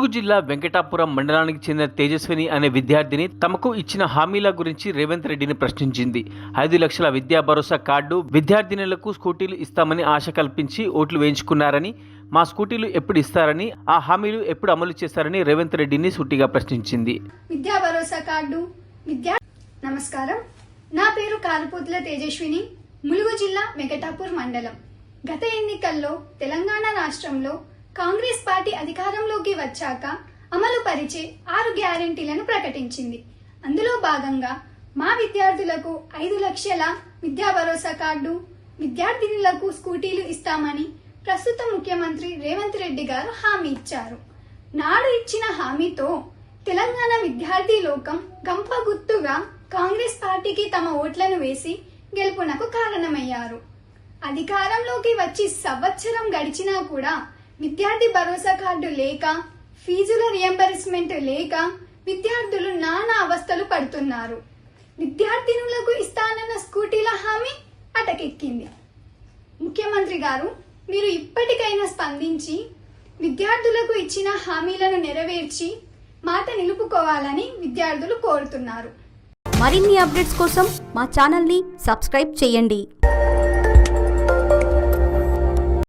ములుగు జిల్లా వెంకటాపురం మండలానికి చెందిన తేజస్విని అనే విద్యార్థిని తమకు ఇచ్చిన హామీల గురించి రేవంత్ రెడ్డిని ప్రశ్నించింది. 5 లక్షల విద్యా భరోసా కార్డు, విద్యార్థినులకు స్కూటీలు ఇస్తామని ఆశ కల్పించి ఓట్లు వేయించుకున్నారని, మా స్కూటీలు ఎప్పుడు ఇస్తారని, ఆ హామీలు ఎప్పుడు అమలు చేస్తారని రేవంత్ రెడ్డిని సూటిగా ప్రశ్నించింది. విద్యా భరోసా కార్డు నమస్కారం, నా పేరు కారుపోతుల తేజస్విని, ములుగు జిల్లా వెంకటాపూర్ మండలం. గత ఎన్నికల్లో తెలంగాణ రాష్ట్రంలో కాంగ్రెస్ పార్టీ అధికారంలోకి వచ్చాక అమలు పరిచే 6 గ్యారెంటీలను ప్రకటించింది. అందులో భాగంగా మా విద్యార్థులకు 5 లక్షల విద్యా భరోసా కార్డు, విద్యార్థినులకు స్కూటీలు ఇస్తామని ప్రస్తుత ముఖ్యమంత్రి రేవంత్ రెడ్డి గారు హామీ ఇచ్చారు. నాడు ఇచ్చిన హామీతో తెలంగాణ విద్యార్థి లోకం గంప గుర్తుగా కాంగ్రెస్ పార్టీకి తమ ఓట్లను వేసి గెలుపునకు కారణమయ్యారు. అధికారంలోకి వచ్చి సంవత్సరం గడిచినా కూడా విద్యార్థి భరోసా కార్డు లేక, ఫీజుల రియంబర్స్మెంట్ లేక విద్యార్థులు నానా అవస్థలు పడుతున్నారు. విద్యార్థినులకు ఇస్తానన్న స్కూటీల హామీ అటకెక్కింది. ముఖ్యమంత్రి గారు, మీరు ఇప్పటికైనా స్పందించి విద్యార్థులకు ఇచ్చిన హామీలను నెరవేర్చి మాట నిలుపుకోవాలని విద్యార్థులు కోరుతున్నారు. మరిన్ని అప్డేట్స్ కోసం మా ఛానల్ని సబ్స్క్రైబ్ చేయండి.